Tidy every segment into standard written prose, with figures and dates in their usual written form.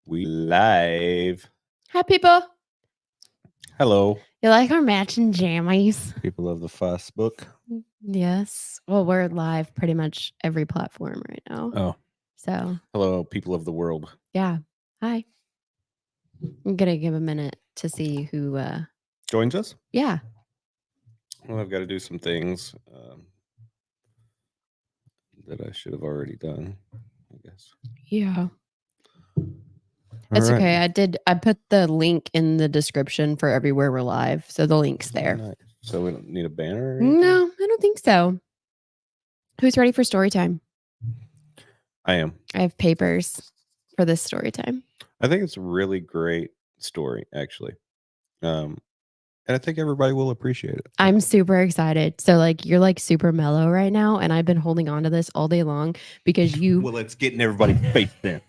We live. Hi, people. Hello, You like our matching jammies? people of the Fuss book. Yes. Well, we're live pretty much every platform right now. Oh, So, hello, people of the world. yeah. Hi. I'm going to give a minute to see who, Joins us. yeah. Well, I've got to do some things that I should have already done, I guess. Yeah. All It's right. okay. I put the link in the description for everywhere we're live. So the link's there. Nice. So we don't need a banner? Or anything? No, I don't think so. Who's ready for story time? I am. I have papers for this story time. I think it's a really great story, actually. And I think everybody will appreciate it. I'm super excited. So you're super mellow right now, and I've been holding on to this all day long because Well, let's get in everybody's face then.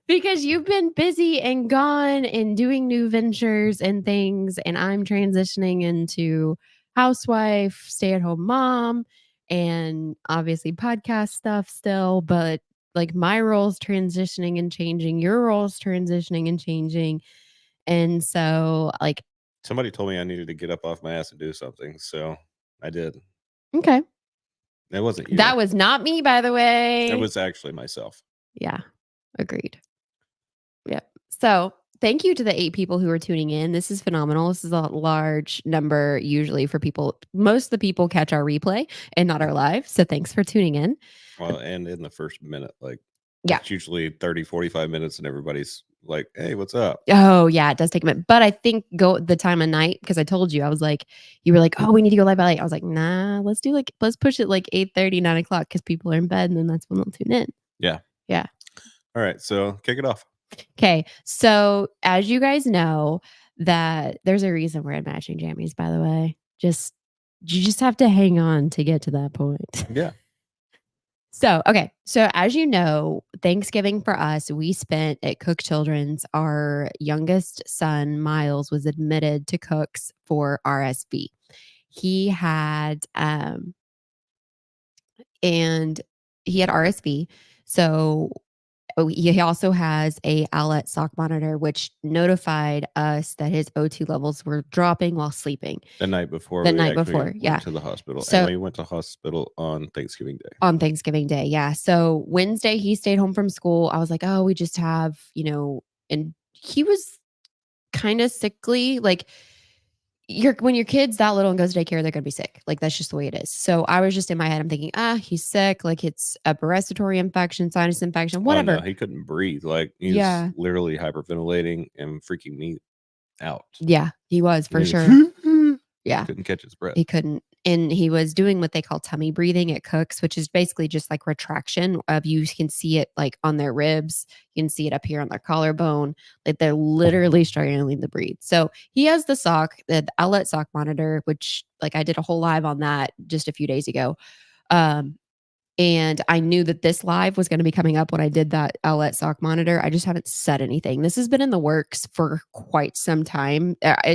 because you've been busy and gone and doing new ventures and things, and I'm transitioning into housewife, stay-at-home mom, and obviously podcast stuff still, but my role's transitioning and changing, your role's transitioning and changing. And so Somebody told me I needed to get up off my ass and do something, so I did. okay. That wasn't you. That was not me, by the way. It was actually myself. Yeah, agreed. Yep. So thank you to the 8 people who are tuning in. This is phenomenal. This is a large number usually for people. Most of the people catch our replay and not our live. So thanks for tuning in. Well, and in the first minute, Yeah. it's usually 30, 45 minutes and everybody's like, hey, what's up? Oh, yeah, it does take a minute. But I think go the time of night, because I told you, I was like, you were like, oh, we need to go live by 8. I was like, nah, let's push it 8:30, 9 o'clock because people are in bed and then that's when they'll tune in. Yeah. Yeah. All right. So kick it off. Okay. So as you guys know, that there's a reason we're in matching jammies, by the way. You just have to hang on to get to that point. Yeah. So, okay. So as you know, Thanksgiving for us, we spent at Cook Children's. Our youngest son, Miles, was admitted to Cook's for RSV. He had and he had RSV. So he also has a Owlet sock monitor, which notified us that his O2 levels were dropping while sleeping. The night before. The night before, yeah. Went to the hospital. So- and we went to hospital on Thanksgiving Day. On Thanksgiving Day, yeah. So Wednesday, he stayed home from school. I was like, oh, we just have, and he was kind of sickly. When your kid's that little and goes to daycare, they're gonna be sick. That's just the way it is. So I was just in my head, I'm thinking, he's sick. It's upper respiratory infection, sinus infection, whatever. Oh, no, he couldn't breathe. He Yeah. was literally hyperventilating and freaking me out. Yeah, he was for And he sure. was- Yeah. Couldn't catch his breath. He couldn't. And he was doing what they call tummy breathing at Cook's, which is basically just retraction of, you can see it on their ribs. You can see it up here on their collarbone. They're literally struggling to breathe. So he has the sock, the Owlet sock monitor, which I did a whole live on that just a few days ago. And I knew that this live was going to be coming up when I did that Owlet sock monitor. I just haven't said anything. This has been in the works for quite some time.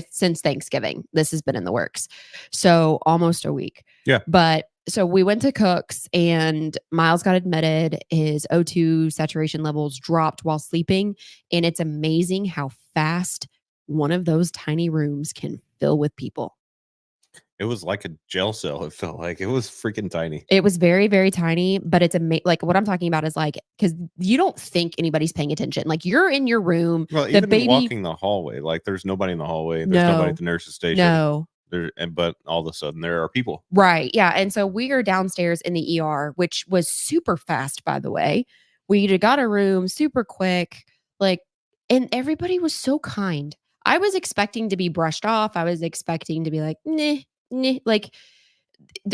Since Thanksgiving, this has been in the works. So almost a week. Yeah. But so we went to Cook's and Miles got admitted. His O2 saturation levels dropped while sleeping. And it's amazing how fast one of those tiny rooms can fill with people. It was like a jail cell. It felt like it was freaking tiny. It was very, very tiny, but it's what I'm talking about is because you don't think anybody's paying attention. You're in your room. Well, the even baby walking the hallway, there's nobody in the hallway. There's No. nobody at the nurse's station. No. But all of a sudden there are people. Right. Yeah. And so we are downstairs in the ER, which was super fast, by the way. We got a room super quick. And everybody was so kind. I was expecting to be brushed off. I was expecting to be nah.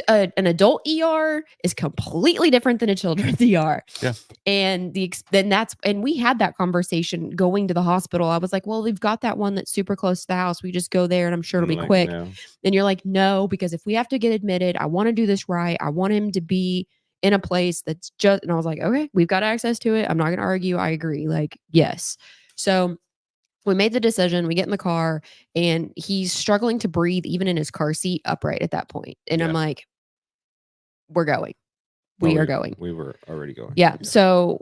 An adult ER is completely different than a children's ER. Yeah. And we had that conversation going to the hospital. I was like, well, we've got that one that's super close to the house. We just go there and I'm sure it'll be quick. No. And you're like, no, because if we have to get admitted, I want to do this right. I want him to be in a place that's just, and I was like, okay, we've got access to it. I'm not going to argue. I agree. Yes. So we made the decision. We get in the car and he's struggling to breathe even in his car seat upright at that point. And Yeah. I'm like, we're going. We are going. We were already going. Yeah. So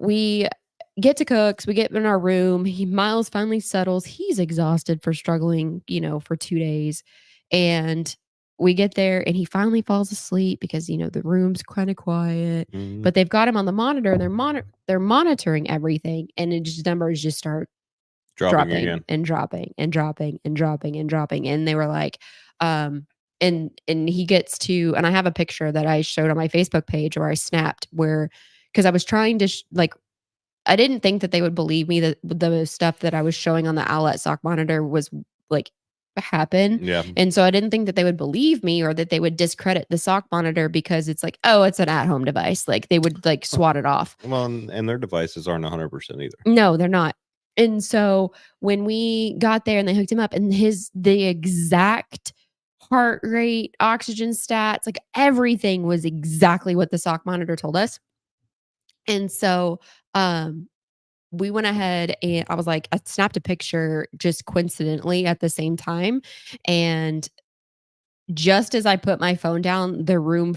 get to Cooks, we get in our room. Miles finally settles. He's exhausted for struggling, for 2 days. And we get there and he finally falls asleep because, the room's kind of quiet. Mhm. But they've got him on the monitor. They're monitoring everything. And numbers just start Dropping again. and dropping and dropping and dropping and dropping. And they were like, and he gets to, and I have a picture that I showed on my Facebook page where I snapped because I was trying to I didn't think that they would believe me that the stuff that I was showing on the Owlet sock monitor was like happen. Yeah. And so I didn't think that they would believe me or that they would discredit the sock monitor because it's like, oh, it's an at-home device. Like they would like swat it off. Well, and their devices aren't 100% either. No, they're not. And so when we got there and they hooked him up and the exact heart rate, oxygen stats, like everything was exactly what the sock monitor told us. And so we went ahead and I was like, I snapped a picture just coincidentally at the same time. And just as I put my phone down, the room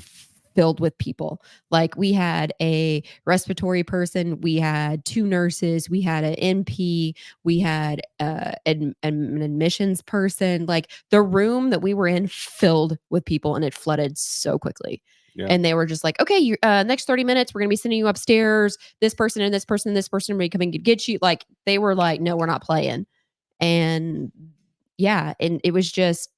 filled with people. Like we had a respiratory person, we had 2 nurses, we had an NP, we had an admissions person. Like the room that we were in filled with people and it flooded so quickly. Yeah. And they were just like, okay, you next 30 minutes, we're gonna be sending you upstairs. This person and this person and this person are gonna come and get you. Like they were like, no, we're not playing. And yeah, and it was just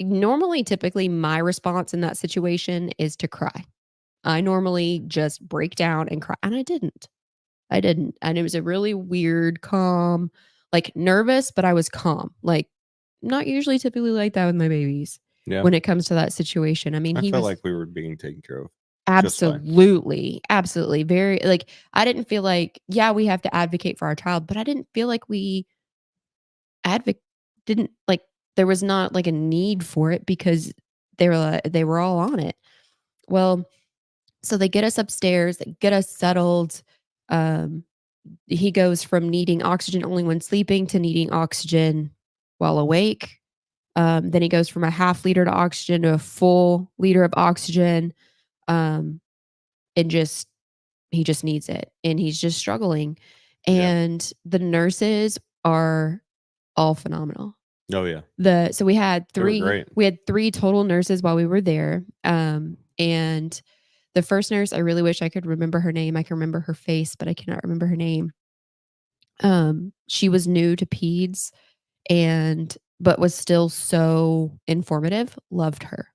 normally, typically, my response in that situation is to cry. I normally just break down and cry, and I didn't. I didn't, and it was a really weird, calm, like, nervous, but I was calm, like, not usually typically like that with my babies Yeah. when it comes to that situation. I mean, I he felt was like we were being taken care of. just fine. absolutely, very like, I didn't feel like yeah, we have to advocate for our child, but I didn't feel like we didn't like there was not like a need for it because they were all on it. Well, so they get us upstairs, they get us settled. Um, he goes from needing oxygen only when sleeping to needing oxygen while awake. Then he goes from a half liter to oxygen to a full liter of oxygen. Um, and he just needs it and he's just struggling. Yeah. And the nurses are all phenomenal. Oh yeah. So we had They were 3 great. we had 3 total nurses while we were there. And the first nurse, I really wish I could remember her name. I can remember her face, but I cannot remember her name. She was new to peds but was still so informative. Loved her.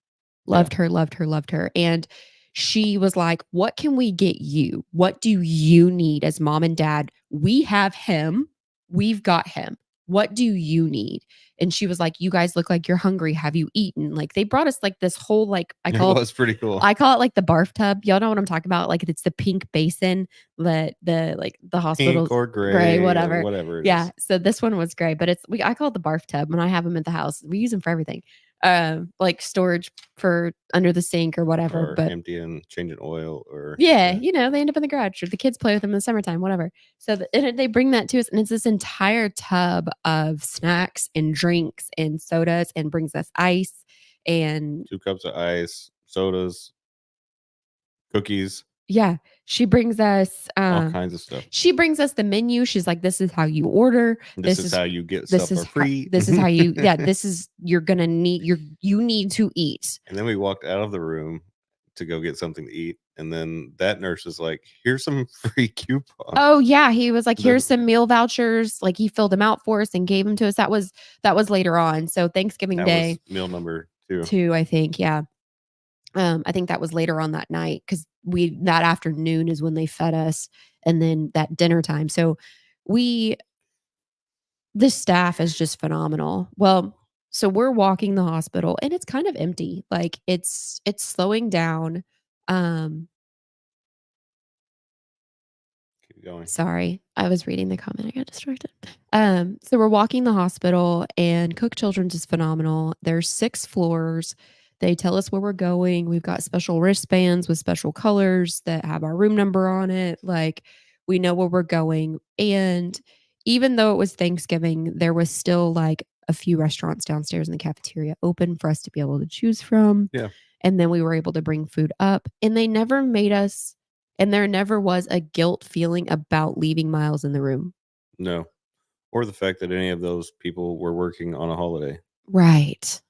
Loved her, loved her, loved her. And she was like, "What can we get you? What do you need as mom and dad? We have him. We've got him. What do you need?" And she was like, "You guys look like you're hungry. Have you eaten?" Like they brought us like this whole like It was pretty cool. I call it like the barf tub. Y'all know what I'm talking about? Like it's the pink basin that the hospital Pink or gray, whatever. whatever. Yeah. So this one was gray, but I call it the barf tub when I have them at the house. We use them for everything. Like storage for under the sink or whatever. Or but emptying, changing oil, or yeah, they end up in the garage or the kids play with them in the summertime, whatever. So they bring that to us, and it's this entire tub of snacks and drinks and sodas, and brings us ice and 2 cups of ice, sodas, cookies, yeah. She brings us all kinds of stuff. she brings us the menu. She's like, "This is how you order. This is how you get this stuff is for free. this is how you this is you're gonna need you need to eat." And then we walked out of the room to go get something to eat, and then that nurse is like, "Here's some free coupons." Oh yeah, he was like, "Here's some meal vouchers." Like he filled them out for us and gave them to us. That was later on. So Thanksgiving That Day was meal number 2. 2, I think. Yeah. I think that was later on that night because that afternoon is when they fed us, and then that dinner time. So this staff is just phenomenal. Well, so we're walking the hospital and it's kind of empty. Like it's slowing down. Keep going. Sorry, I was reading the comment. I got distracted. So we're walking the hospital, and Cook Children's is phenomenal. There's 6 floors. They tell us where we're going. We've got special wristbands with special colors that have our room number on it. Like we know where we're going. And even though it was Thanksgiving, there was still like a few restaurants downstairs in the cafeteria open for us to be able to choose from. Yeah. And then we were able to bring food up, and they never made us And there never was a guilt feeling about leaving Miles in the room. No. Or the fact that any of those people were working on a holiday. Right.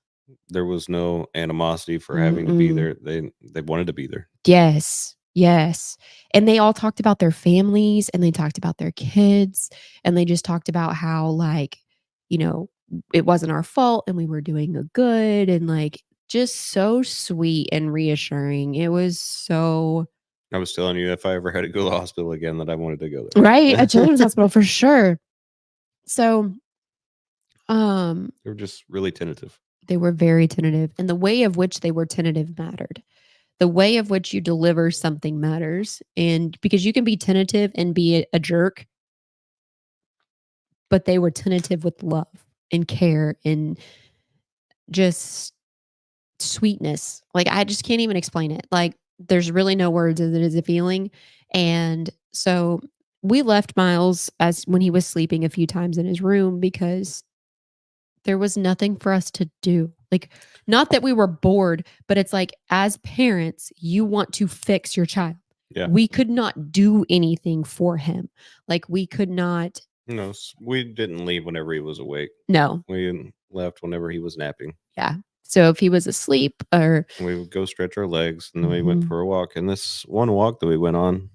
There was no animosity for having to be there. They wanted to be there. Yes. Yes. And they all talked about their families and they talked about their kids and they just talked about how like, you know, it wasn't our fault and we were doing a good and like just so sweet and reassuring. It was so I was telling you if I ever had to go to the hospital again that I wanted to go there. right, a children's hospital for sure. So, um, They were just really tentative. they were very tentative and the way of which they were tentative mattered. The way of which you deliver something matters. And because you can be tentative and be a jerk, but they were tentative with love and care and just sweetness. Like I just can't even explain it. Like there's really no words as it is a feeling. And so we left Miles as when he was sleeping a few times in his room because there was nothing for us to do. Like not that we were bored, but it's like as parents, you want to fix your child. Yeah. We could not do anything for him. Like we could not. No, we didn't leave whenever he was awake. No. We left whenever he was napping. Yeah. So if he was asleep or we would go stretch our legs and then we went for a walk. And this one walk that we went on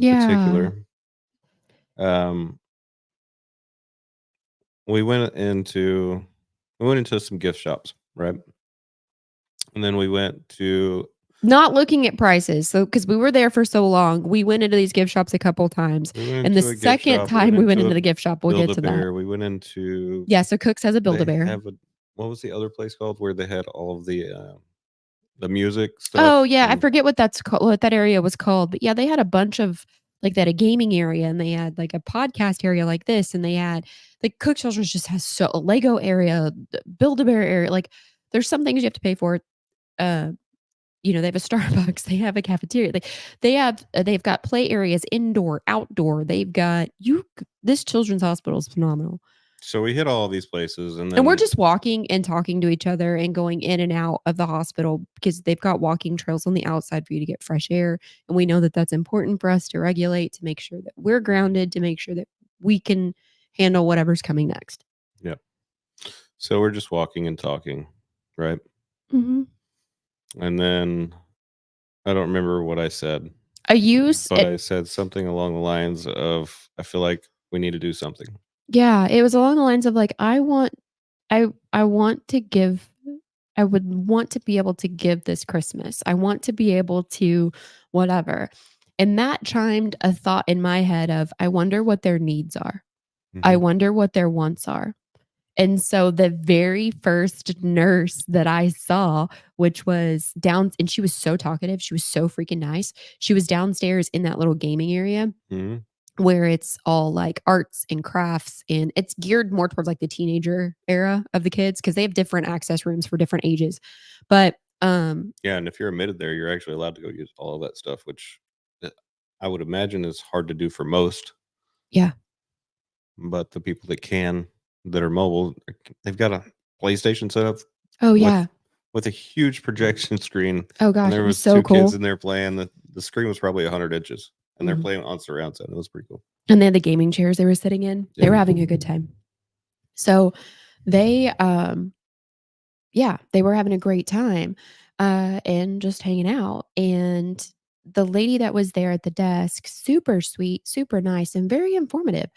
in particular, we went into some gift shops, right? And then we went to not looking at prices. So because we were there for so long, we went into these gift shops a couple times. And the second time we went into the gift shop, we'll get to that. We went into so Cook's has a Build-A-Bear. What was the other place called where they had all of the music stuff? Oh yeah, I forget what that's called, what that area was called, but yeah, they had a bunch of like that a gaming area, and they had like a podcast area like this, and they had like Cook Children's just has so a Lego area, Build-A-Bear area. Like there's some things you have to pay for. You know, they have a Starbucks, they have a cafeteria, they've got play areas, indoor, outdoor. They've got this children's hospital is phenomenal. So we hit all these places and we're just walking and talking to each other and going in and out of the hospital because they've got walking trails on the outside for you to get fresh air. And we know that that's important for us to regulate, to make sure that we're grounded, to make sure that we can handle whatever's coming next. Yeah. So we're just walking and talking, right? Mm-hmm. And then I don't remember what I said. But I said something along the lines of, I feel like we need to do something. Yeah, it was along the lines of like, I want to give, I would want to be able to give this Christmas. I want to be able to whatever. And that chimed a thought in my head of, I wonder what their needs are. I wonder what their wants are. And so the very first nurse that I saw, which was down, and she was so talkative, she was so freaking nice. She was downstairs in that little gaming area where it's all like arts and crafts, and it's geared more towards like the teenager era of the kids because they have different access rooms for different ages. But yeah, and if you're admitted there, you're actually allowed to go use all of that stuff, which I would imagine is hard to do for most. Yeah. But the people that can, that are mobile, they've got a PlayStation set up. Oh yeah. With a huge projection screen. Oh gosh, and there was was so two cool. kids in there playing. The screen was probably 100 inches, and they're playing on surround sound. It was pretty cool. And they had the gaming chairs they were sitting in. They were having a good time. So they, they were having a great time, and just hanging out. And the lady that was there at the desk, super sweet, super nice, and very informative.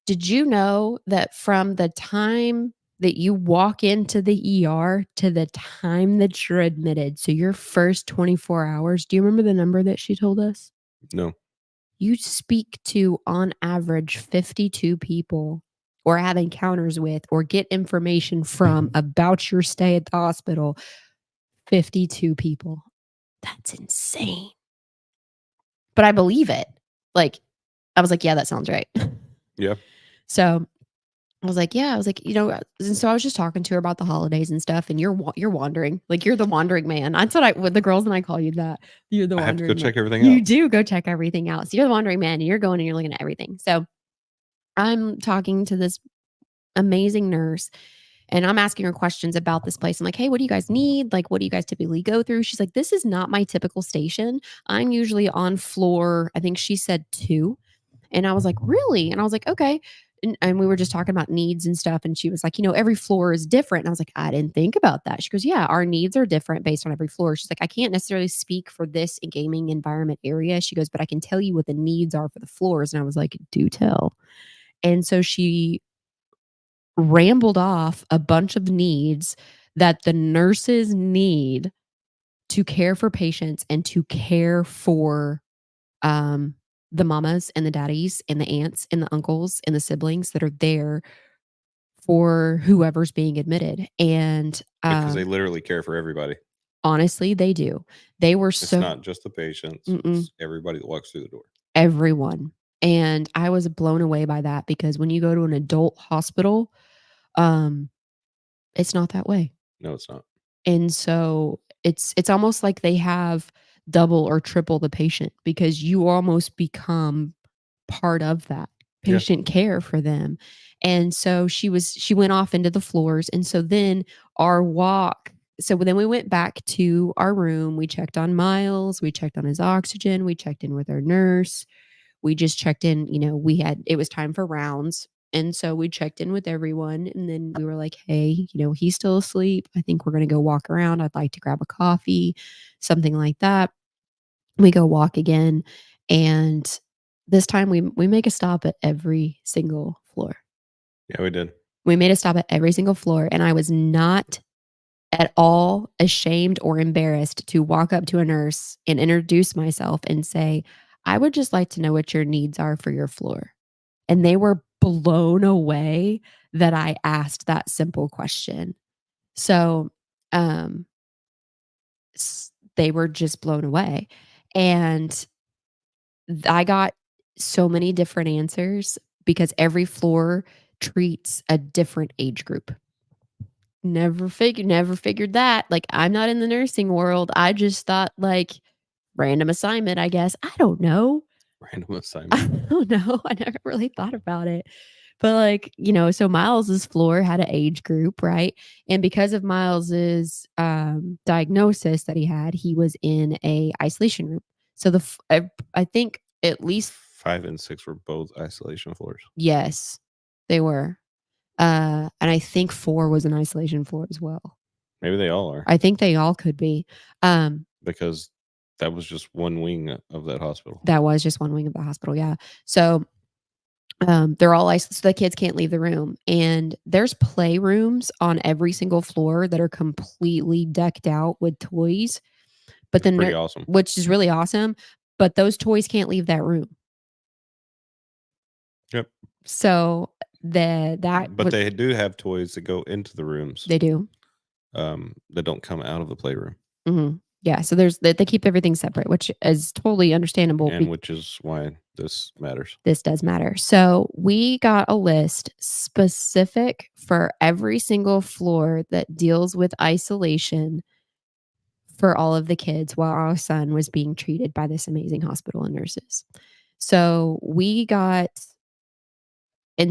Did you know that from the time that you walk into the ER to the time that you're admitted, so your first 24 hours, do you remember the number that she told us? No. You speak to, on average, 52 people or have encounters with or get information from about your stay at the hospital. 52 people. That's insane. But I believe it. Like, I was like, yeah, that sounds right. Yeah. So I was like, you know, and so I was just talking to her about the holidays and stuff, and you're wandering. Like, you're the wandering man. That's what the girls and I call you that. You're the wandering man. I have to go check everything out. You do go check everything out. So you're the wandering man, and you're going and you're looking at everything. So I'm talking to this amazing nurse, And I'm asking her questions about this place. I'm like, hey, what do you guys need? Like, what do you guys typically go through? She's like, this is not my typical station. I'm usually on floor, I think she said 2. And I was like, really? And I was like, okay. And we were just talking about needs and stuff. And she was like, every floor is different. And I was like, I didn't think about that. She goes, yeah, our needs are different based on every floor. She's like, I can't necessarily speak for this gaming environment area. She goes, but I can tell you what the needs are for the floors. And I was like, do tell. And so she rambled off a bunch of needs that the nurses need to care for patients and to care for the mamas and the daddies and the aunts and the uncles and the siblings that are there for whoever's being admitted. And Because they literally care for everybody. honestly, they do. They were It's so not just the patients, Mm-mm. it's everybody that walks through the door. Everyone. And I was blown away by that because when you go to an adult hospital, it's not that way. No, it's not. And so it's almost like they have double or triple the patient because you almost become part of that Yeah. patient care for them. And so she went off into the floors. And so then our walk, so then we went back to our room. We checked on Miles, we checked on his oxygen, we checked in with our nurse. We just checked in, it was time for rounds. And so we checked in with everyone. And then we were like, hey, he's still asleep. I think we're going to go walk around. I'd like to grab a coffee, something like that. We go walk again. And this time we make a stop at every single floor. Yeah, we did. We made a stop at every single floor. And I was not at all ashamed or embarrassed to walk up to a nurse and introduce myself and say, I would just like to know what your needs are for your floor. And they were blown away that I asked that simple question. So, they were just blown away. And I got so many different answers because every floor treats a different age group. Never figured that. Like, I'm not in the nursing world. I just thought, like, random assignment, I guess. I don't know. Random I assignment. don't know. I never really thought about it. But, like, so Miles's floor had an age group, right? And because of Miles's diagnosis that he was in a isolation room. So I think at least 5 and 6 were both isolation floors. yes, they were. And I think 4 was an isolation floor as well. Maybe they all are. I think they all could be. Because that was just one wing of that hospital. That was just one wing of the hospital, yeah. So they're all isolated, so the kids can't leave the room. And there's playrooms on every single floor that are completely decked out with toys. But then pretty awesome. Which is really awesome. But those toys can't leave that room. Yep. So But they do have toys that go into the rooms. They do. That don't come out of the playroom. Mm-hmm. Yeah, so they keep everything separate, which is totally understandable. And which is why this matters. This does matter. So we got a list specific for every single floor that deals with isolation for all of the kids while our son was being treated by this amazing hospital and nurses. So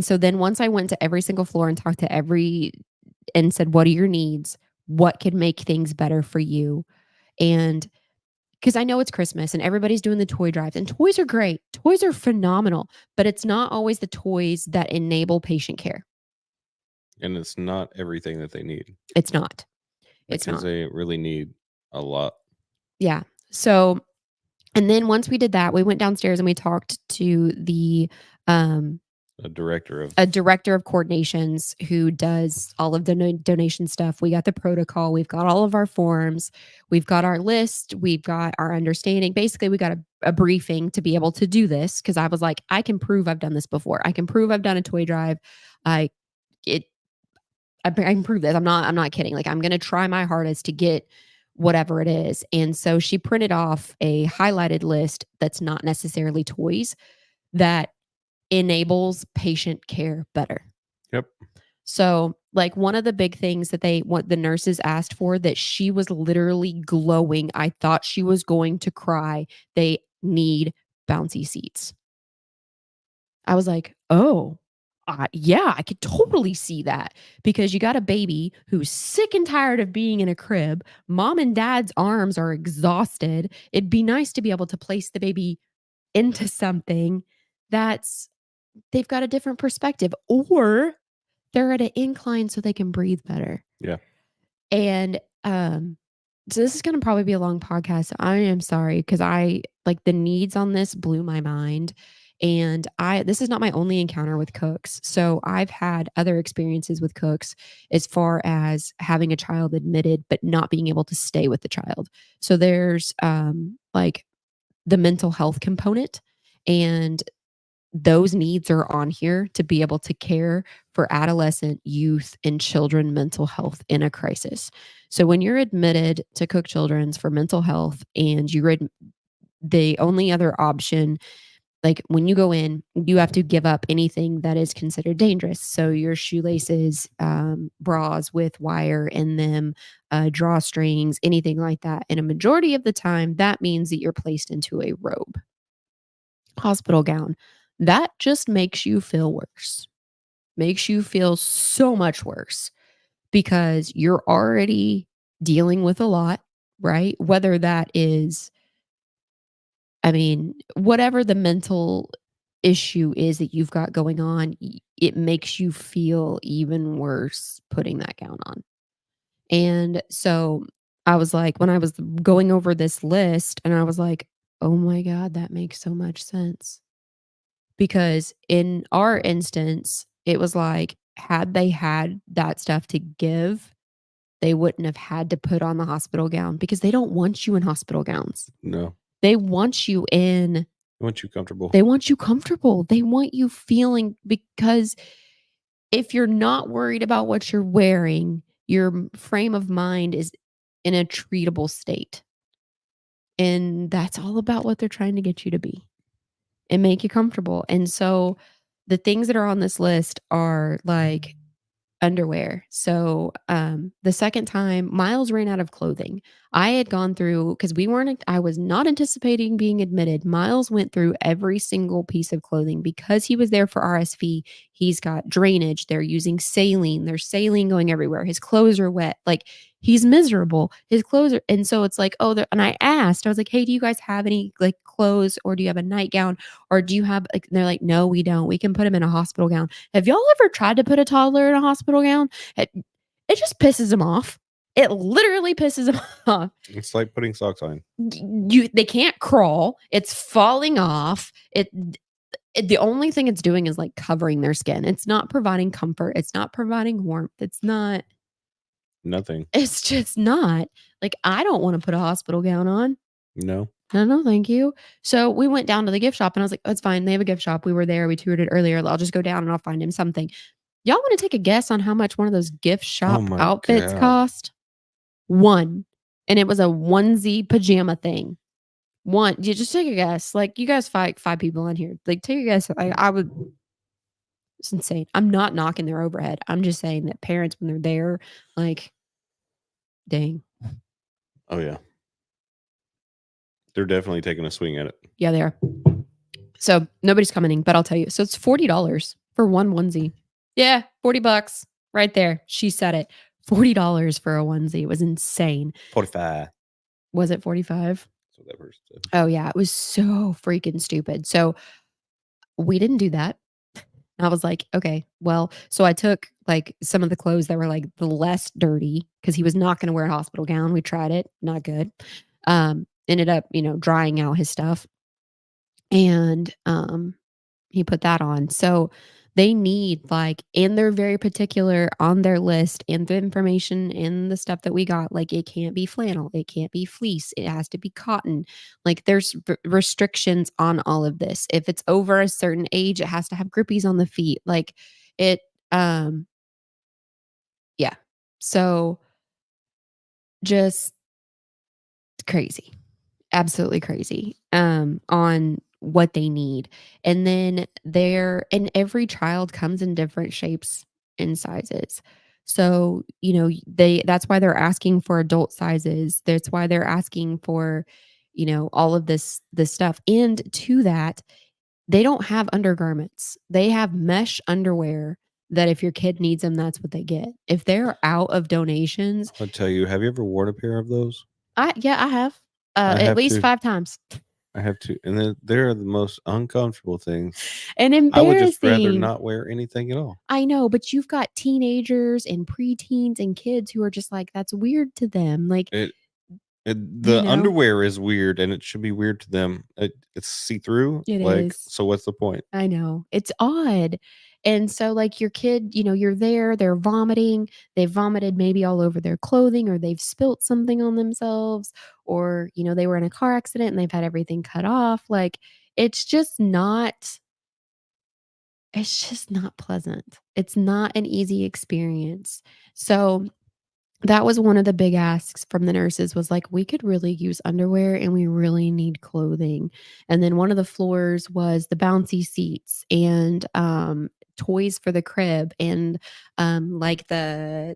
then once I went to every single floor and talked to and said, what are your needs? What could make things better for you? And because I know it's Christmas and everybody's doing the toy drives, and toys are great. Toys are phenomenal, but it's not always the toys that enable patient care. And it's not everything that they need. It's not. Because they really need a lot. Yeah. So, and then once we did that, we went downstairs and we talked to a director of coordinations who does all of the donation stuff. We got the protocol. We've got all of our forms. We've got our list. We've got our understanding. Basically, we got a briefing to be able to do this because I was like, I can prove I've done this before. I can prove I've done a toy drive. I can prove this. I'm not kidding. Like, I'm going to try my hardest to get whatever it is. And so she printed off a highlighted list that's not necessarily toys that enables patient care better. Yep. So, like, one of the big things that the nurses asked for that she was literally glowing. I thought she was going to cry. They need bouncy seats. I was like, oh, Yeah, I could totally see that because you got a baby who's sick and tired of being in a crib. Mom and dad's arms are exhausted. It'd be nice to be able to place the baby into something that's they've got a different perspective, or they're at an incline so they can breathe better. Yeah. And so this is going to probably be a long podcast. I am sorry because I like the needs on this blew my mind. And this is not my only encounter with cooks. So I've had other experiences with cooks as far as having a child admitted but not being able to stay with the child. So there's like the mental health component, and those needs are on here to be able to care for adolescent, youth, and children mental health in a crisis. So when you're admitted to Cook Children's for mental health and the only other option, like when you go in, you have to give up anything that is considered dangerous. So your shoelaces, bras with wire in them, drawstrings, anything like that. And a majority of the time, that means that you're placed into a robe, hospital gown. That just makes you feel worse, makes you feel so much worse because you're already dealing with a lot, right? Whether that is, I mean, whatever the mental issue is that you've got going on, it makes you feel even worse putting that gown on. And so I was like, when I was going over this list, and I was like, oh my God, that makes so much sense. Because in our instance, it was like, had they had that stuff to give, they wouldn't have had to put on the hospital gown because they don't want you in hospital gowns. No. They want you in I want you comfortable. They want you comfortable. They want you feeling, because if you're not worried about what you're wearing, your frame of mind is in a treatable state. And that's all about what they're trying to get you to be and make you comfortable. And so the things that are on this list are like underwear. So, the second time, Miles ran out of clothing. I had gone through, because I was not anticipating being admitted. Miles went through every single piece of clothing because he was there for RSV. He's got drainage. They're using saline. There's saline going everywhere. His clothes are wet. Like, he's miserable. His clothes are, and so it's like, and I asked, I was like, hey, do you guys have any like clothes, or do you have a nightgown, or do you have like, and they're like, no, we don't. We can put him in a hospital gown. Have y'all ever tried to put a toddler in a hospital gown? It just pisses them off. It literally pisses them off. It's like putting socks on. They can't crawl. It's falling off. The only thing it's doing is like covering their skin. It's not providing comfort. It's not providing warmth. It's not. Nothing. It's just not. Like, I don't want to put a hospital gown on. No. No, thank you. So we went down to the gift shop and I was like, oh, it's fine. They have a gift shop. We were there. We toured it earlier. I'll just go down and I'll find him something. Y'all want to take a guess on how much one of those gift shop my outfits God. cost? One. And it was a onesie pajama thing. One. You just take a guess. Like, you guys five people in here. Like, take a guess. I would. It's insane. I'm not knocking their overhead. I'm just saying that parents, when they're there, like, dang. Oh yeah. They're definitely taking a swing at it. Yeah, they are. So nobody's commenting, but I'll tell you. So it's $40 for one onesie. Yeah, $40 right there. She said it. $40 for a onesie. It was insane. 45. Was it 45? So that person said. Oh yeah, it was so freaking stupid. So we didn't do that. I was like, okay, well, so I took like some of the clothes that were like the less dirty, because he was not going to wear a hospital gown. We tried it, not good. Ended up, drying out his stuff. And he put that on. So they need, like, and they're very particular on their list and the information in the stuff that we got. Like, it can't be flannel, it can't be fleece, it has to be cotton. Like, there's restrictions on all of this. If it's over a certain age, it has to have grippies on the feet. Like, it, yeah. So just crazy, absolutely crazy, on what they need. And then every child comes in different shapes and sizes. So, that's why they're asking for adult sizes. That's why they're asking for, all of this stuff. And to that, They don't have undergarments. They have mesh underwear that if your kid needs them, that's what they get. If they're out of donations, I'll tell you, have you ever worn a pair of those? I have, I at have least to. 5 times. I have to. And they're the most uncomfortable things. And I would just rather embarrassing. not wear anything at all. I know, but you've got teenagers and preteens and kids who are just like, that's weird to them. Like, It you the know, underwear is weird, and it should be weird to them. It's see-through, it like, is. so what's the point? I know. It's odd. And so, like, your kid, you're there, they're vomiting. They've vomited maybe all over their clothing, or they've spilt something on themselves, or, they were in a car accident and they've had everything cut off. Like, it's just not it's just not pleasant. It's not an easy experience. So that was one of the big asks from the nurses was like, we could really use underwear and we really need clothing. And then one of the floors was the bouncy seats and toys for the crib and like the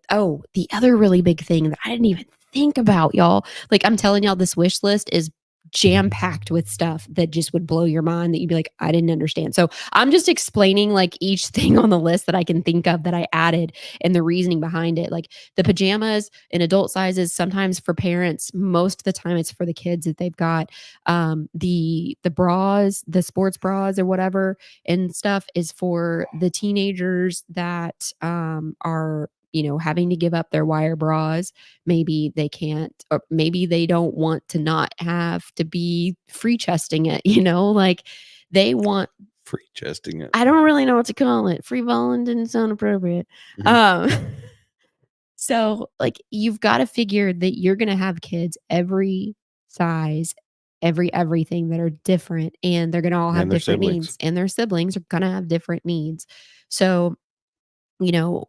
other really big thing that I didn't even think about, y'all. Like I'm telling y'all, this wish list is jam packed with stuff that just would blow your mind that you'd be like, I didn't understand. So I'm just explaining like each thing on the list that I can think of that I added and the reasoning behind it. Like the pajamas in adult sizes, sometimes for parents, most of the time it's for the kids that they've got. The bras, the sports bras or whatever and stuff is for the teenagers that are having to give up their wire bras. Maybe they can't, or maybe they don't want to not have to be free chesting it, like they want, Free chesting it. I don't really know what to call it. Free balling didn't sound appropriate. Mhm. So, like, you've gotta figure that you're gonna have kids every size, everything that are different, and they're gonna all have And their different siblings. needs, and their siblings are gonna have different needs. So,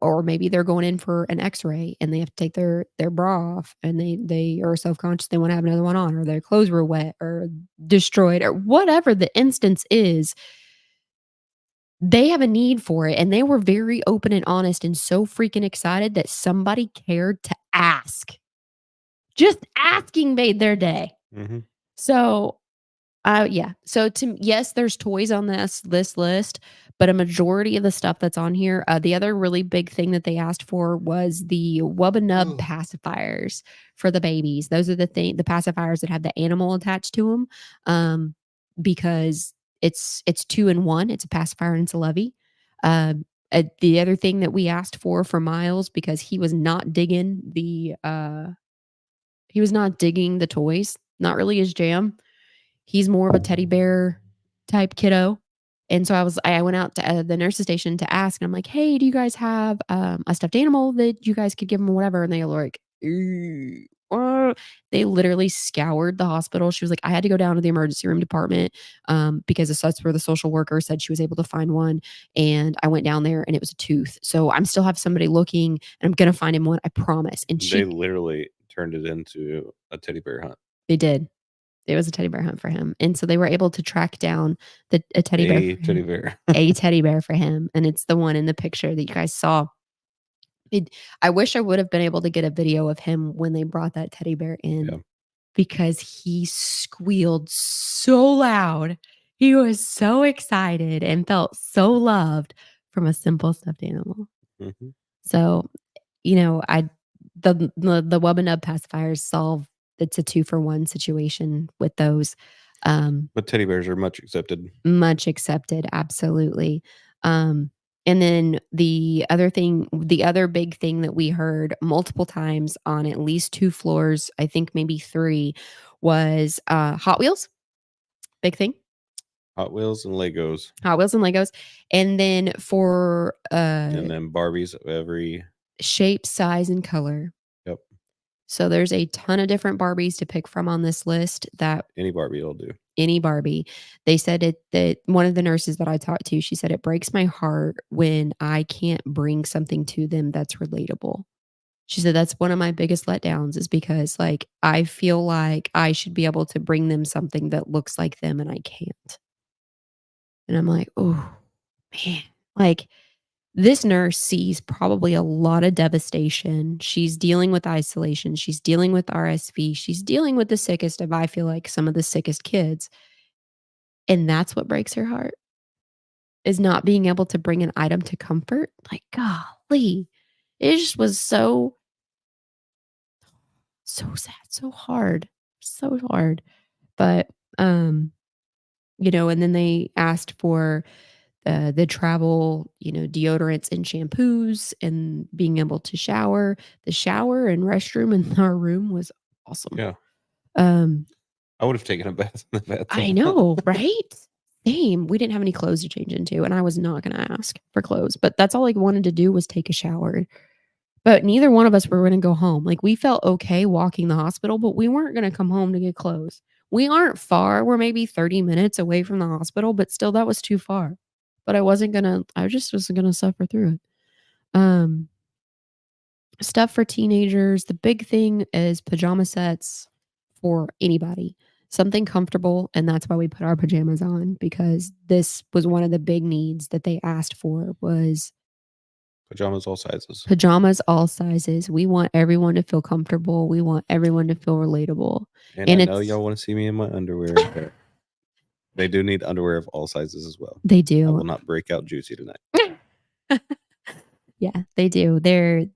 or maybe they're going in for an X-ray and they have to take their bra off and they are self-conscious, they wanna have another one on, or their clothes were wet or destroyed or whatever the instance is, they have a need for it, and they were very open and honest and so freaking excited that somebody cared to ask. Just asking made their day. Mhm. So, yeah. So yes, there's toys on this list, but a majority of the stuff that's on here, the other really big thing that they asked for was the Wubba Nub Ugh. pacifiers for the babies. Those are the pacifiers that have the animal attached to them, because it's 2 in 1. It's a pacifier and it's a lovey. The other thing that we asked for Miles because he was not digging the toys, not really his jam. He's more of a teddy bear type kiddo. And so I went out to the nurse's station to ask, and I'm like, "Hey, do you guys have a stuffed animal that you guys could give him or whatever?" And they were like, they literally scoured the hospital. She was like, I had to go down to the emergency room department because that's where the social worker said she was able to find one. And I went down there and it was a tooth. So I'm still have somebody looking and I'm going to find him one, I promise. And They literally turned it into a teddy bear hunt. they did. It was a teddy bear hunt for him. And so they were able to track down a teddy bear for Teddy him, bear. a teddy bear for him. And it's the one in the picture that you guys saw. I wish I would have been able to get a video of him when they brought that teddy bear in Yeah. because he squealed so loud. He was so excited and felt so loved from a simple stuffed animal. Mhm. So, I the Wub and Nub pacifiers solve it's a 2-for-1 situation with those. But teddy bears are much accepted. Much accepted, absolutely. And then the other big thing that we heard multiple times on at least 2 floors, I think maybe 3, was, Hot Wheels, big thing. Hot Wheels and Legos. Hot Wheels and Legos. And then for, And then Barbies of every shape, size, and color. Yep. So there's a ton of different Barbies to pick from on this list that Any Barbie will do. any Barbie. They said that one of the nurses that I talked to, she said, "It breaks my heart when I can't bring something to them that's relatable." She said, "That's one of my biggest letdowns is because, like, I feel like I should be able to bring them something that looks like them and I can't." And I'm like, "Oh, man." Like, this nurse sees probably a lot of devastation. She's dealing with isolation. She's dealing with RSV. She's dealing with the sickest of, I feel like, some of the sickest kids. And that's what breaks her heart. is not being able to bring an item to comfort. Like, golly, it just was so sad, so hard, so hard. But, and then they asked for the travel, deodorants and shampoos and being able to shower. The shower and restroom in our room was awesome. Yeah. Um, I would have taken a bath in the bathtub. I know, right? Same. We didn't have any clothes to change into, and I was not going to ask for clothes, but that's all I wanted to do was take a shower. But neither one of us were going to go home. Like, we felt okay walking the hospital, but we weren't going to come home to get clothes. We aren't far. We're maybe 30 minutes away from the hospital, but still, that was too far. But I just wasn't going to suffer through it. Stuff for teenagers. The big thing is pajama sets for anybody. Something comfortable, and that's why we put our pajamas on, because this was one of the big needs that they asked for was Pajamas all sizes. pajamas all sizes. We want everyone to feel comfortable. We want everyone to feel relatable. And I know y'all want to see me in my underwear, but they do need underwear of all sizes as well. They I do. will not break out juicy tonight. Yeah, they do. They're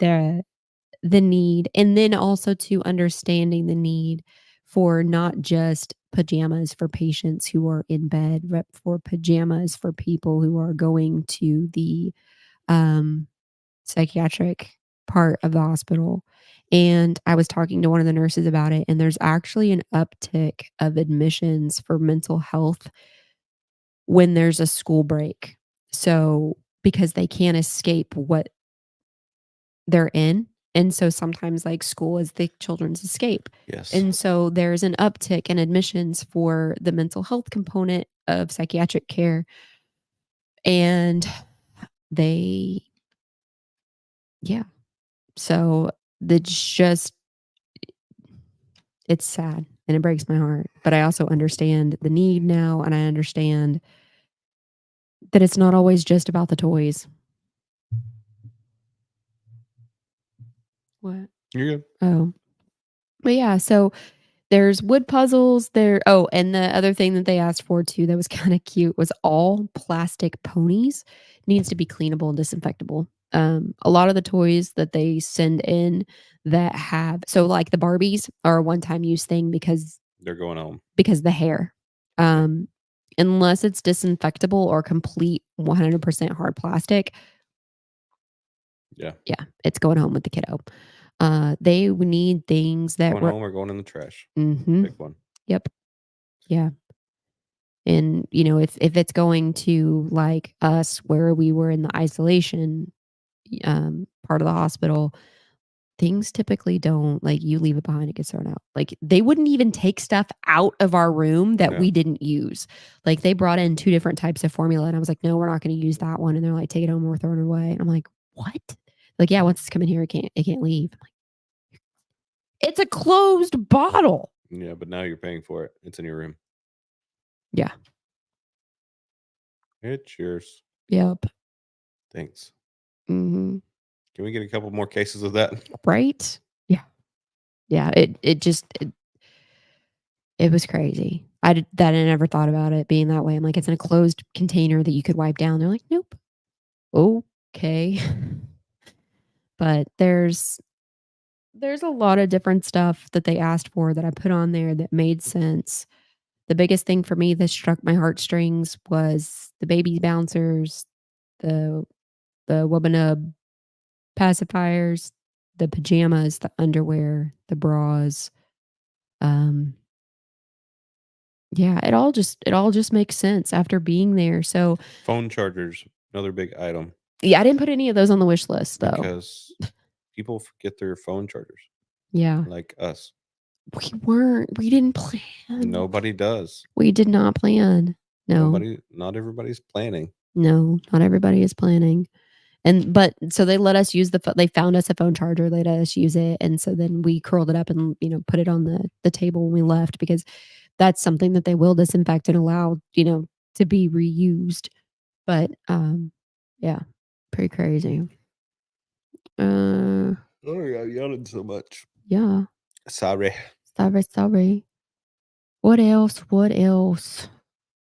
the need, and then also to understanding the need for not just pajamas for patients who are in bed, but for pajamas for people who are going to the psychiatric part of the hospital. And I was talking to one of the nurses about it, and there's actually an uptick of admissions for mental health when there's a school break. So, because they can't escape what they're in. And so sometimes like school is the children's escape. Yes. And so there's an uptick in admissions for the mental health component of psychiatric care. And so it's sad and it breaks my heart. But I also understand the need now, and I understand that it's not always just about the toys. What? You're good. Oh. But yeah, so there's wood puzzles there. Oh, and the other thing that they asked for too that was kind of cute was all plastic ponies needs to be cleanable and disinfectable. A lot of the toys that they send in that have like the Barbies are a one-time use thing because They're going home. the hair. Unless it's disinfectable or complete 100% hard plastic. Yeah. Yeah, it's going home with the kiddo. They would need things that Going home or going in the trash. Mhm. Pick one. Yep. Yeah. And, if it's going to like us where we were in the isolation part of the hospital, things typically don't like you leave it behind, it gets thrown out. Like they wouldn't even take stuff out of our room that we didn't use. Like they brought in 2 different types of formula and I was like, no, we're not going to use that one. And they're like, take it home, we're throwing it away. And I'm like, what? Like, yeah, once it's come in here, it can't leave. I'm like, it's a closed bottle. Yeah, but now you're paying for it. It's in your room. Yeah. It's yours. Yep. Thanks. Mm-hmm. Can we get a couple more cases of that? Right? Yeah. Yeah. It was crazy. I never thought about it being that way. I'm like, it's in a closed container that you could wipe down. They're like, nope. Okay. But there's a lot of different stuff that they asked for that I put on there that made sense. The biggest thing for me that struck my heartstrings was the baby bouncers, the Wubbanub pacifiers, the pajamas, the underwear, the bras. Yeah, it all just makes sense after being there. So phone chargers, another big item. Yeah, I didn't put any of those on the wish list though. Because people forget their phone chargers. Yeah. Like us. We didn't plan. Nobody does. We did not plan. No. Not everybody's planning. No, not everybody is planning. But so they let us use they found us a phone charger, they let us use it. And so then we curled it up and, put it on the table when we left because that's something that they will disinfect and allow, to be reused. But, yeah, pretty crazy. Oh, yeah, yelling so much. Yeah. Sorry. What else?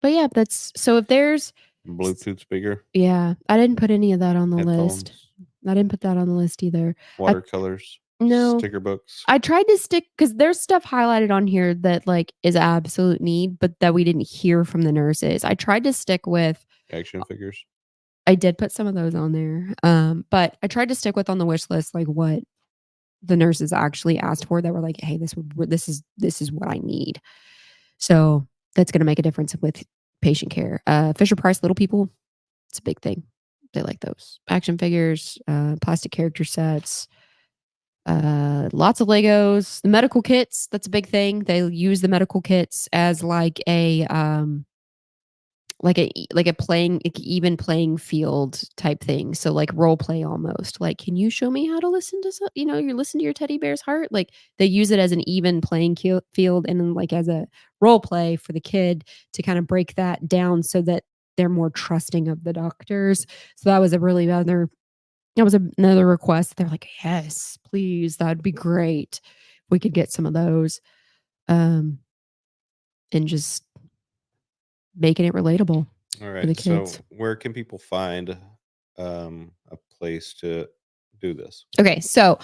But yeah, so if there's Bluetooth speaker, Yeah, I didn't put any of that on the list. headphones, I didn't put that on the list either. watercolors, No, sticker books, I tried to stick because there's stuff highlighted on here that like is absolute need, but that we didn't hear from the nurses. I tried to stick with. action figures. I did put some of those on there, but I tried to stick with on the wish list like what the nurses actually asked for. That were like, hey, this is what I need. So that's going to make a difference with patient care. Fisher Price Little People, it's a big thing. They like those action figures, plastic character sets, lots of Legos, the medical kits. That's a big thing. They use the medical kits as like a playing like even playing field type thing. So like role play almost. Like, can you show me how to listen to you listen to your teddy bear's heart? Like they use it as an even playing field and then like as a role play for the kid to kind of break that down so that they're more trusting of the doctors. So that was another request. They're like, yes, please, that'd be great. We could get some of those. And just making it relatable. All the right. So kids. where can people find a place to do this? Okay, so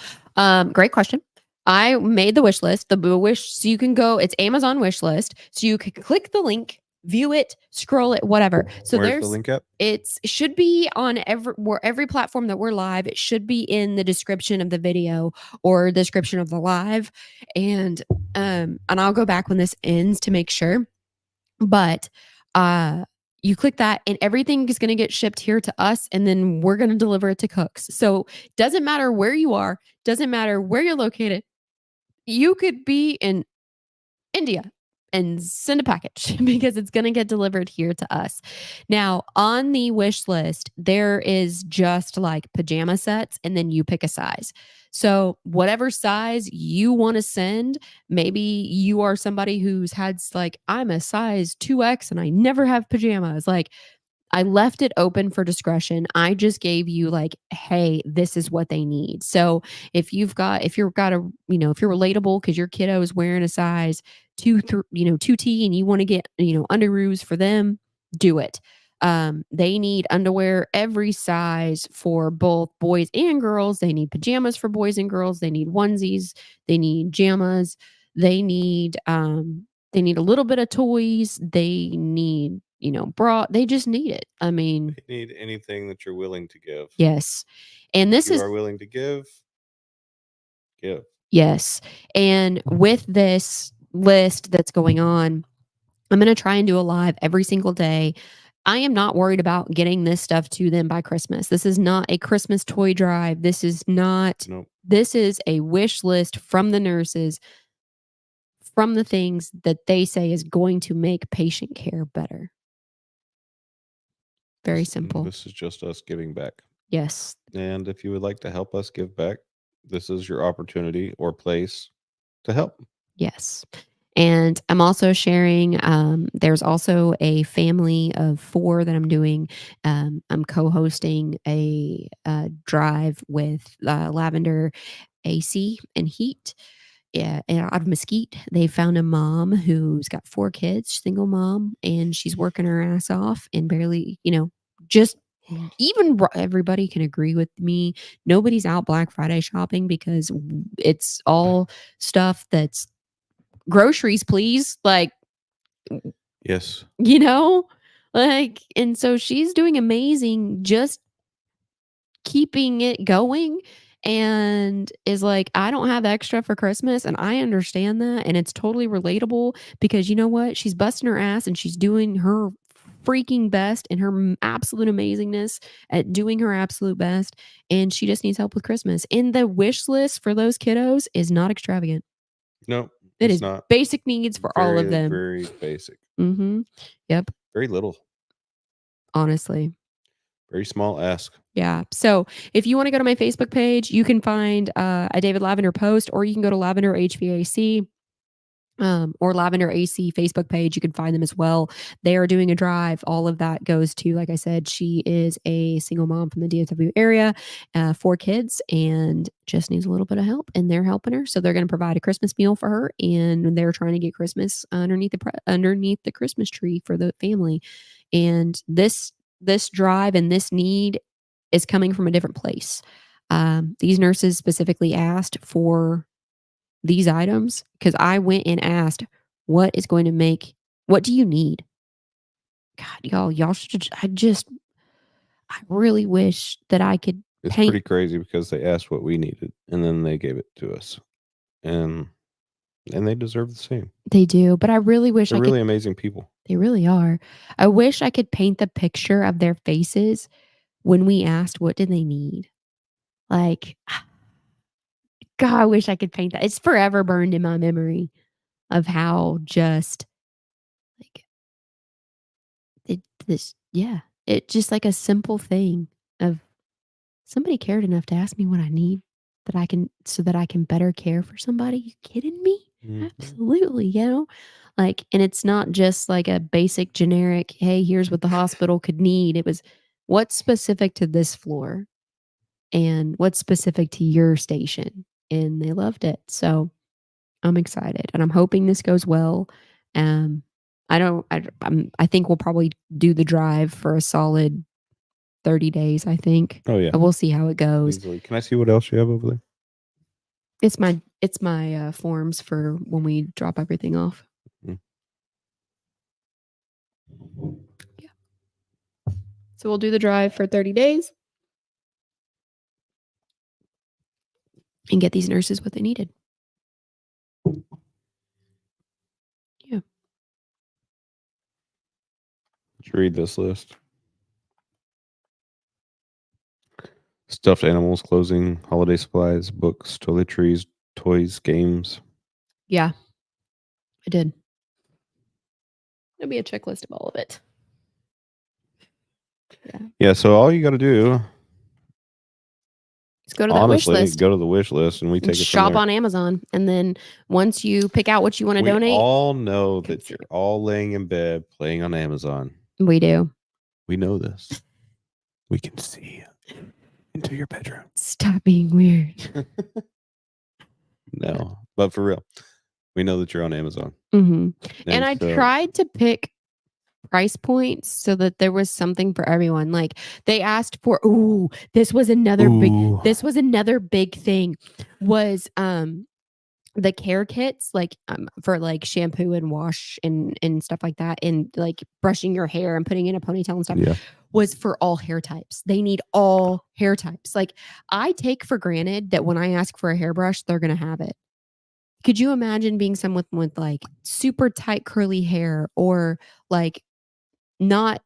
great question. I made the wish list, so you can go, it's Amazon wish list. So you can click the link, view it, scroll it, whatever. So Where's the link at? it should be on every platform that we're live. It should be in the description of the video or description of the live. And I'll go back when this ends to make sure. But you click that and everything is going to get shipped here to us and then we're going to deliver it to Cooks. So doesn't matter where you are, doesn't matter where you're located. You could be in India and send a package because it's going to get delivered here to us. Now, on the wish list, there is just like pajama sets and then you pick a size. So, whatever size you want to send, maybe you are somebody who's had like, I'm a size 2X and I never have pajamas. Like, I left it open for discretion. I just gave you like, hey, this is what they need. So if you're relatable because your kiddo is wearing a size 2T and you want to get, underoos for them, do it. They need underwear every size for both boys and girls. They need pajamas for boys and girls. They need onesies. They need jammas. They need a little bit of toys. They need bra. They just need it. I mean, They need anything that you're willing to give. yes. And this you is are willing to give. yes. And with this list that's going on, I'm going to try and do a live every single day. I am not worried about getting this stuff to them by Christmas. This is not a Christmas toy drive. This is not. Nope. This is a wish list from the nurses, from the things that they say is going to make patient care better. Very simple. This is just us giving back. Yes. And if you would like to help us give back, this is your opportunity or place to help. Yes. And I'm also sharing, there's also a family of 4 that I'm doing. I'm co-hosting a drive with Lavender AC and Heat. Yeah, out of Mesquite. They found a mom who's got 4 kids, single mom, and she's working her ass off and barely, just even everybody can agree with me. Nobody's out Black Friday shopping because it's all stuff that's groceries, please. Like, yes, and so she's doing amazing, just keeping it going. And is like, I don't have extra for Christmas. And I understand that. And it's totally relatable because you know what? She's busting her ass and she's doing her freaking best and her absolute amazingness at doing her absolute best. And she just needs help with Christmas. And the wish list for those kiddos is not extravagant. No, it it's is not. Basic needs for all of them. Very basic. Mm-hmm. Yep. Very little. Honestly. Very small ask. Yeah. So if you want to go to my Facebook page, you can find a David Lavender post, or you can go to Lavender HVAC or Lavender AC Facebook page. You can find them as well. They are doing a drive. All of that goes to, like I said, she is a single mom from the DFW area, 4 kids, and just needs a little bit of help, and they're helping her. So they're going to provide a Christmas meal for her, and they're trying to get Christmas underneath the Christmas tree for the family. And this this drive and this need is coming from a different place. These nurses specifically asked for these items because I went and asked, what do you need? God, y'all should, I really wish that I could It's paint. pretty crazy because they asked what we needed and then they gave it to us. And they deserve the same. They do, but I really wish They're I really could. amazing people. They really are. I wish I could paint the picture of their faces when we asked what did they need. Like, God, I wish I could paint that. It's forever burned in my memory of how just like it just like a simple thing of somebody cared enough to ask me what I need so that I can better care for somebody. You kidding me? Mhm. Absolutely, like, and it's not just like a basic generic, hey, here's what the hospital could need. It was what's specific to this floor and what's specific to your station. And they loved it. So I'm excited and I'm hoping this goes well. I think we'll probably do the drive for a solid 30 days, I think. Oh yeah. But we'll see how it goes. Easily. Can I see what else you have over there? It's my forms for when we drop everything off. Mm. Yeah. So we'll do the drive for 30 days and get these nurses what they needed. Yeah. Let's read this list. Stuffed animals, clothing, holiday supplies, books, toiletries, toys, games. Yeah. I did. There'll be a checklist of all of it. Yeah, so all you got to do, just go to that honestly, wish list. go to the wish list and we take it shop from there. on Amazon. And then once you pick out what you want to donate. We all know that you're all laying in bed playing on Amazon. We do. We know this. We can see into your bedroom. Stop being weird. No, but for real, we know that you're on Amazon. Mm-hmm. And I tried to pick price points so that there was something for everyone. Like they asked for, this was another big thing was the care kits, like for like shampoo and wash and stuff like that, and like brushing your hair and putting in a ponytail and stuff. Yeah. Was for all hair types. They need all hair types. Like I take for granted that when I ask for a hairbrush, they're gonna have it. Could you imagine being someone with like super tight curly hair or like not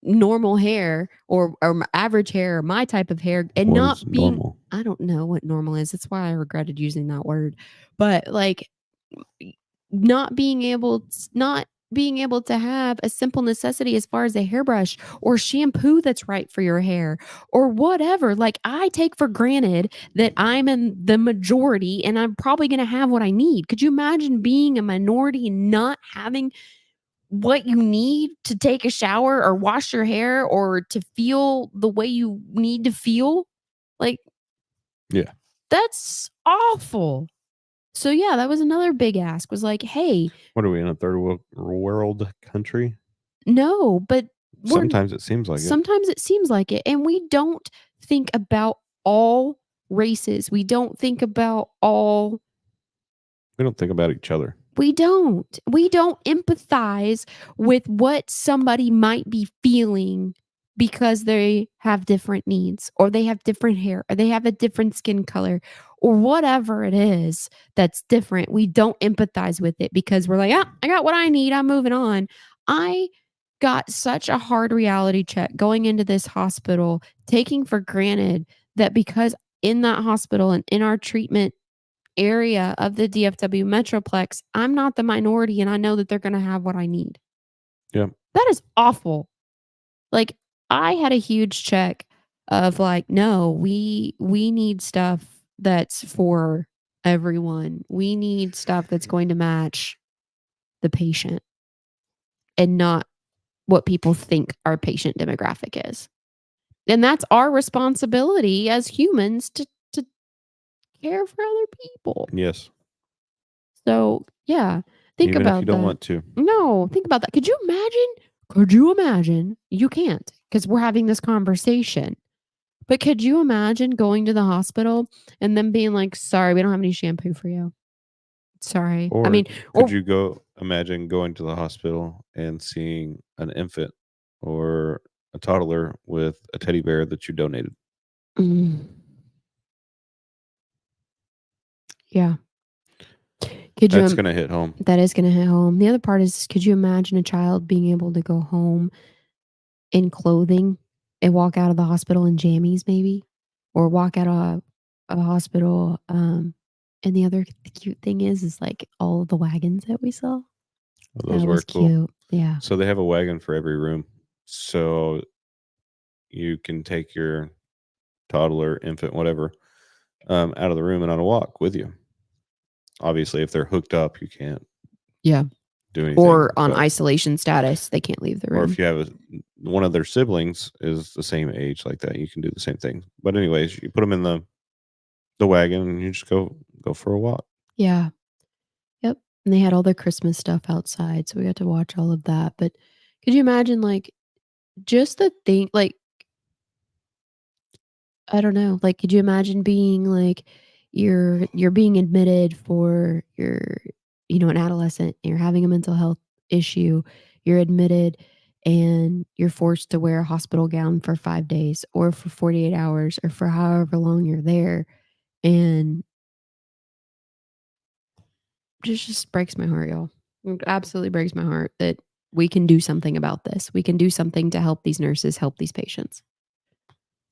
normal hair or average hair or my type of hair and What not is being normal? I don't know what normal is. That's why I regretted using that word. But like not being able to have a simple necessity as far as a hairbrush or shampoo that's right for your hair or whatever. Like I take for granted that I'm in the majority and I'm probably going to have what I need. Could you imagine being a minority and not having what you need to take a shower or wash your hair or to feel the way you need to feel? Like, yeah, that's awful. So yeah, that was another big ask was like, hey, what are we in a third world country? No, but sometimes it seems like sometimes it seems like it. And we don't think about all races. We don't think about all. We don't think about each other. We don't empathize with what somebody might be feeling because they have different needs or they have different hair or they have a different skin color or whatever it is that's different. We don't empathize with it because we're like, I got what I need. I'm moving on. I got such a hard reality check going into this hospital, taking for granted that because in that hospital and in our treatment area of the DFW Metroplex, I'm not the minority and I know that they're going to have what I need. Yeah. That is awful. Like I had a huge check of like, no, we need stuff that's for everyone. We need stuff that's going to match the patient and not what people think our patient demographic is. And that's our responsibility as humans to care for other people. Yes. So yeah, think Even about if you don't that. want to. No, think about that. Could you imagine? You can't. because we're having this conversation. But could you imagine going to the hospital and then being like, sorry, we don't have any shampoo for you? Sorry. I Or mean, could or you imagine going to the hospital and seeing an infant or a toddler with a teddy bear that you donated? mm, yeah. Could you That's gonna hit home. that is gonna hit home. The other part is, could you imagine a child being able to go home in clothing and walk out of the hospital in jammies maybe? Or walk out of a hospital, and the other cute thing is like all of the wagons that we saw. Those That were was cool. cute. Yeah. So they have a wagon for every room. So you can take your toddler, infant, whatever, out of the room and on a walk with you. Obviously, if they're hooked up, you can't Yeah. do anything. Or on but- isolation status, they can't leave the or room. if you have one of their siblings is the same age like that, you can do the same thing. But anyways, you put them in the wagon and you just go for a walk. Yeah. Yep. And they had all their Christmas stuff outside, so we got to watch all of that. But could you imagine, like, just the thing, like, I don't know, like, could you imagine being like, you're being admitted for an adolescent, you're having a mental health issue, you're admitted and you're forced to wear a hospital gown for 5 days or for 48 hours or for however long you're there, and just breaks my heart, y'all. It absolutely breaks my heart that we can do something about this. We can do something to help these nurses help these patients.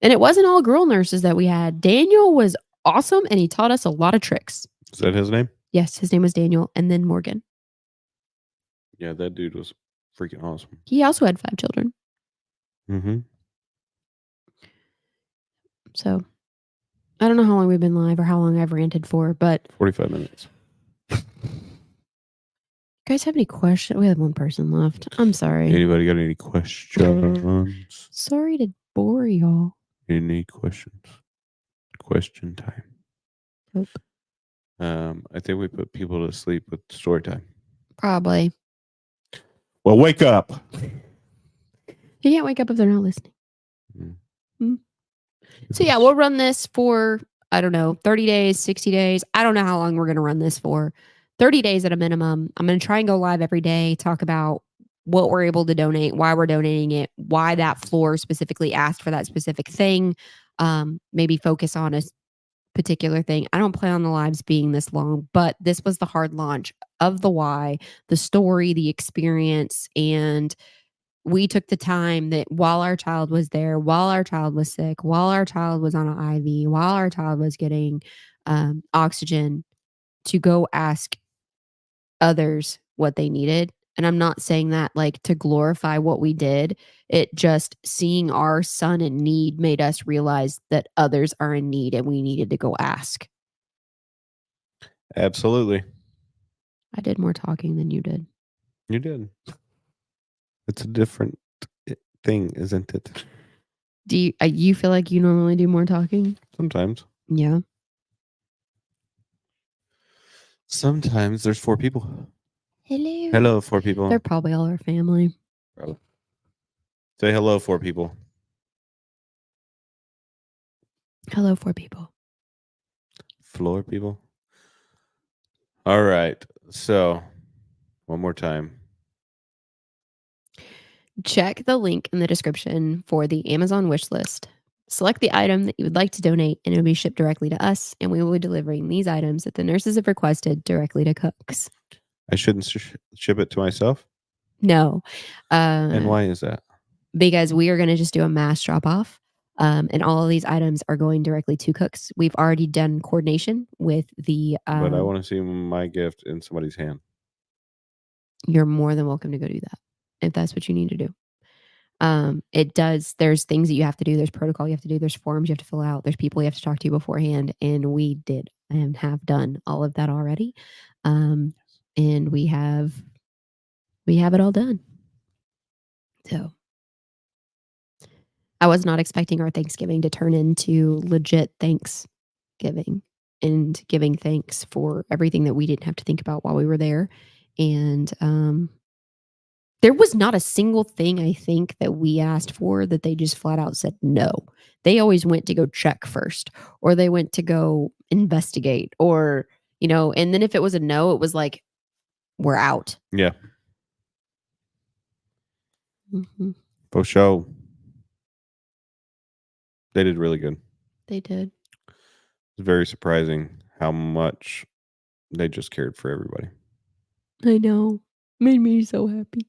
And it wasn't all girl nurses that we had. Daniel was awesome and he taught us a lot of tricks. Is that his name? Yes, his name was Daniel, and then Morgan. Yeah, that dude was freaking awesome. He also had 5 children. Mm-hmm. So I don't know how long we've been live or how long I've ranted for, but 45 minutes. guys have any questions? We have one person left. I'm sorry. Anybody got any questions? Sorry to bore y'all. Any questions? Question time. Nope. I think we put people to sleep with story time. Probably. Well, wake up. You can't wake up if they're not listening. Mm. So yeah, we'll run this for, I don't know, 30 days, 60 days. I don't know how long we're going to run this for. 30 days at a minimum. I'm going to try and go live every day, talk about what we're able to donate, why we're donating it, why that floor specifically asked for that specific thing. Maybe focus on a particular thing. I don't plan on the lives being this long, but this was the hard launch of the why, the story, the experience, and we took the time that while our child was there, while our child was sick, while our child was on an IV, while our child was getting oxygen, to go ask others what they needed. And I'm not saying that like to glorify what we did. It just seeing our son in need made us realize that others are in need and we needed to go ask. Absolutely. I did more talking than you did. You did. It's a different thing, isn't it? Do you feel like you normally do more talking? Sometimes. Yeah. Sometimes there's 4 people. Hello. Hello, 4 people. They're probably all our family. Probably. Say hello, 4 people. Hello, 4 people. Floor people. All right. So, one more time. Check the link in the description for the Amazon wish list. Select the item that you would like to donate, and it will be shipped directly to us. And we will be delivering these items that the nurses have requested directly to cooks. I shouldn't ship it to myself? No. And why is that? Because we are going to just do a mass drop off. And all of these items are going directly to cooks. We've already done coordination with the. But I want to see my gift in somebody's hand. You're more than welcome to go do that if that's what you need to do. There's things that you have to do. There's protocol you have to do. There's forms you have to fill out. There's people you have to talk to beforehand. And we did and have done all of that already. And we have it all done. So I was not expecting our Thanksgiving to turn into legit Thanksgiving and giving thanks for everything that we didn't have to think about while we were there. And There was not a single thing I think that we asked for that they just flat out said no. They always went to go check first, or they went to go investigate, or, and then if it was a no, it was like, we're out. Yeah. Mhm. For sure. They did really good. They did. It's very surprising how much they just cared for everybody. I know. Made me so happy.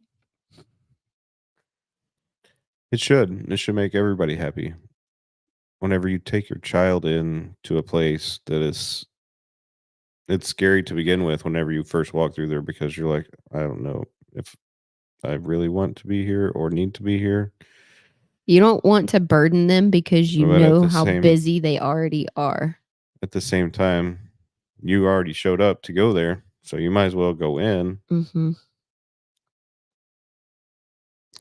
It should. It should make everybody happy. Whenever you take your child in to a place that is, it's scary to begin with whenever you first walk through there, because you're like, I don't know if I really want to be here or need to be here. You don't want to burden them because you But at know the how same busy they already are. at the same time, you already showed up to go there, so you might as well go in. Mm-hmm.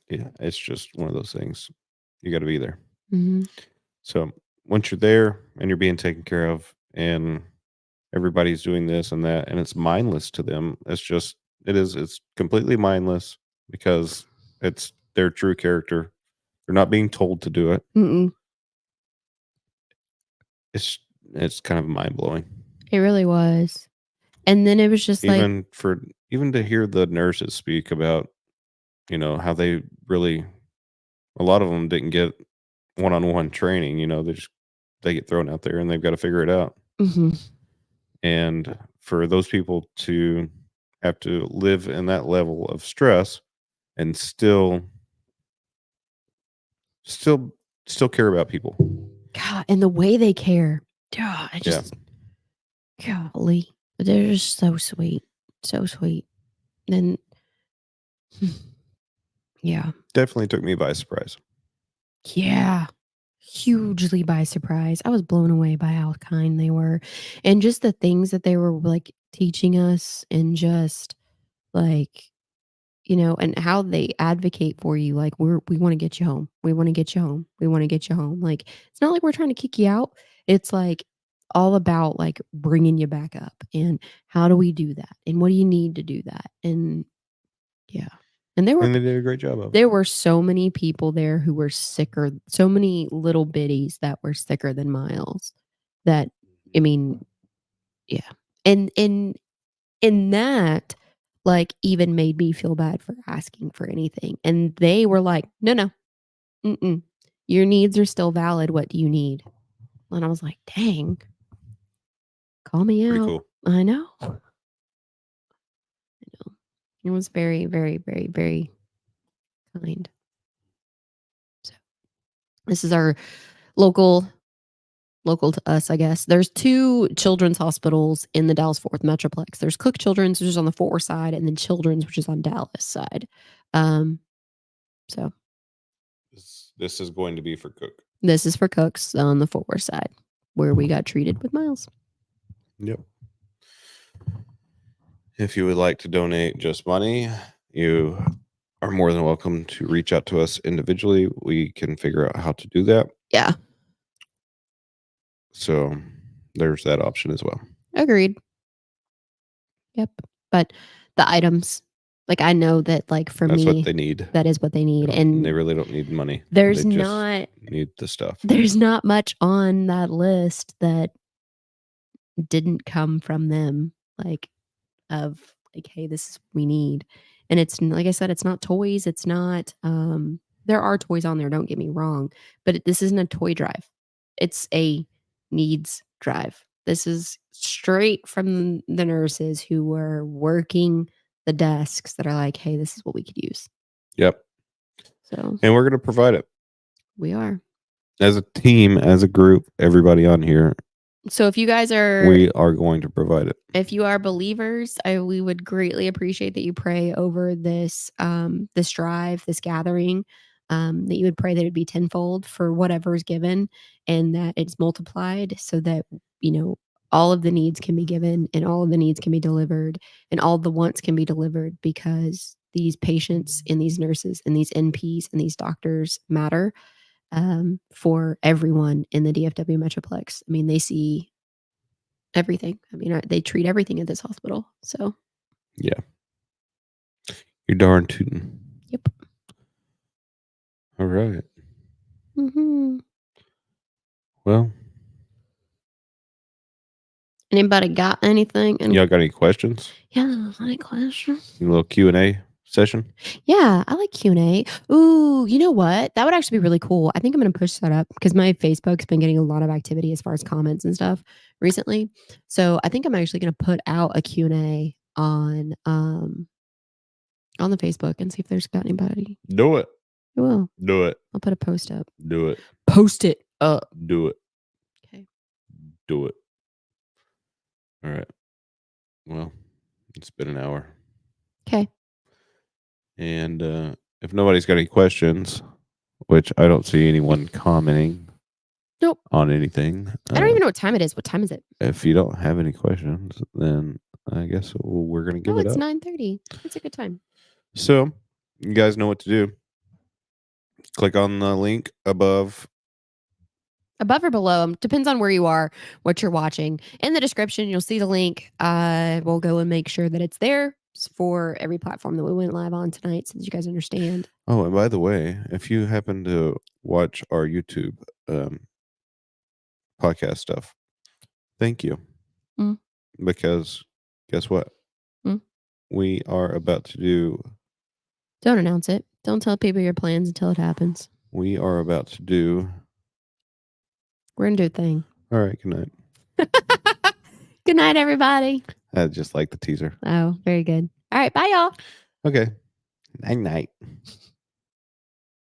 Yeah, it's just one of those things. You got to be there. Mm-hmm. So once you're there and you're being taken care of, and everybody's doing this and that, and it's mindless to them, it's completely mindless because it's their true character. They're not being told to do it. Mm-mm. It's kind of mind blowing. It really was. And then it was just like, Even to hear the nurses speak about, how they really, a lot of them didn't get one-on-one training. They get thrown out there and they've got to figure it out. mm-hmm. And for those people to have to live in that level of stress and still care about people. God, and the way they care. God, golly, they're just so sweet. So sweet. And yeah. Definitely took me by surprise. Yeah. Hugely by surprise. I was blown away by how kind they were, and just the things that they were like teaching us, and just like, and how they advocate for you. Like, we want to get you home. We want to get you home. We want to get you home. Like, it's not like we're trying to kick you out. It's like all about like bringing you back up, and how do we do that? And what do you need to do that? And yeah. And they did a great job of it. There were so many people there who were sicker, so many little bitties that were sicker than Miles. That, I mean, yeah. And that, like, even made me feel bad for asking for anything. And they were like, no, your needs are still valid. What do you need? And I was like, dang, call me Pretty out. cool. I know. It was very, very, very, very kind. So this is our local to us, I guess. There's 2 children's hospitals in the Dallas-Fort Worth Metroplex. There's Cook Children's, which is on the Fort Worth side, and then Children's, which is on Dallas side. So this is going to be for Cook. This is for Cook's on the Fort Worth side, where we got treated with Miles. Yep. If you would like to donate just money, you are more than welcome to reach out to us individually. We can figure out how to do that. Yeah. So there's that option as well. Agreed. Yep. But the items, like, I know that, like, for That's me, what they need. that is what they need. And they really don't need money. There's They just not need the stuff. There's not much on that list that didn't come from them, like, of like, hey, this is what we need. And it's, like I said, it's not toys. It's not, there are toys on there, don't get me wrong, but this isn't a toy drive. It's a needs drive. This is straight from the nurses who were working the desks that are like, hey, this is what we could use. Yep. So, and we're going to provide it. We are. As a team, as a group, everybody on here. So if you guys are, we are going to provide it. If you are believers, we would greatly appreciate that you pray over this, this drive, this gathering, that you would pray that it'd be tenfold for whatever is given, and that it's multiplied, so that, all of the needs can be given, and all of the needs can be delivered, and all the wants can be delivered, because these patients and these nurses and these NPs and these doctors matter. For everyone in the DFW Metroplex. I mean, they see everything. I mean, they treat everything at this hospital. So, yeah, you're darn tootin'. All right. Mm-hmm. Well, Anybody got anything? y'all got any questions? Yeah, any questions? A little Q&A session? Yeah, I like Q&A. Ooh, you know what? That would actually be really cool. I think I'm going to push that up because my Facebook's been getting a lot of activity as far as comments and stuff recently. So I think I'm actually going to put out a Q&A on the Facebook and see if there's got anybody. Do it. I will. Do it. I'll put a post up. Do it. Post it up. Do it. Okay. Do it. All right. Well, it's been an hour. Okay. And if nobody's got any questions, which I don't see anyone commenting Nope. on anything. I don't even know what time it is. What time is it? If you don't have any questions, then I guess we're going to give Oh, it it's up. 9:30. It's a good time. So you guys know what to do. Click on the link above. Above or below, depends on where you are, what you're watching. In the description, you'll see the link. We'll go and make sure that it's there for every platform that we went live on tonight so that you guys understand. Oh, and by the way, if you happen to watch our YouTube podcast stuff, thank you. Mm. Because guess what? Mm. We are about to do. Don't announce it. Don't tell people your plans until it happens. We are about to do. We're going to do a thing. All right. Good night. Good night, everybody. I just like the teaser. Oh, very good. All right. Bye, y'all. Okay. Night night.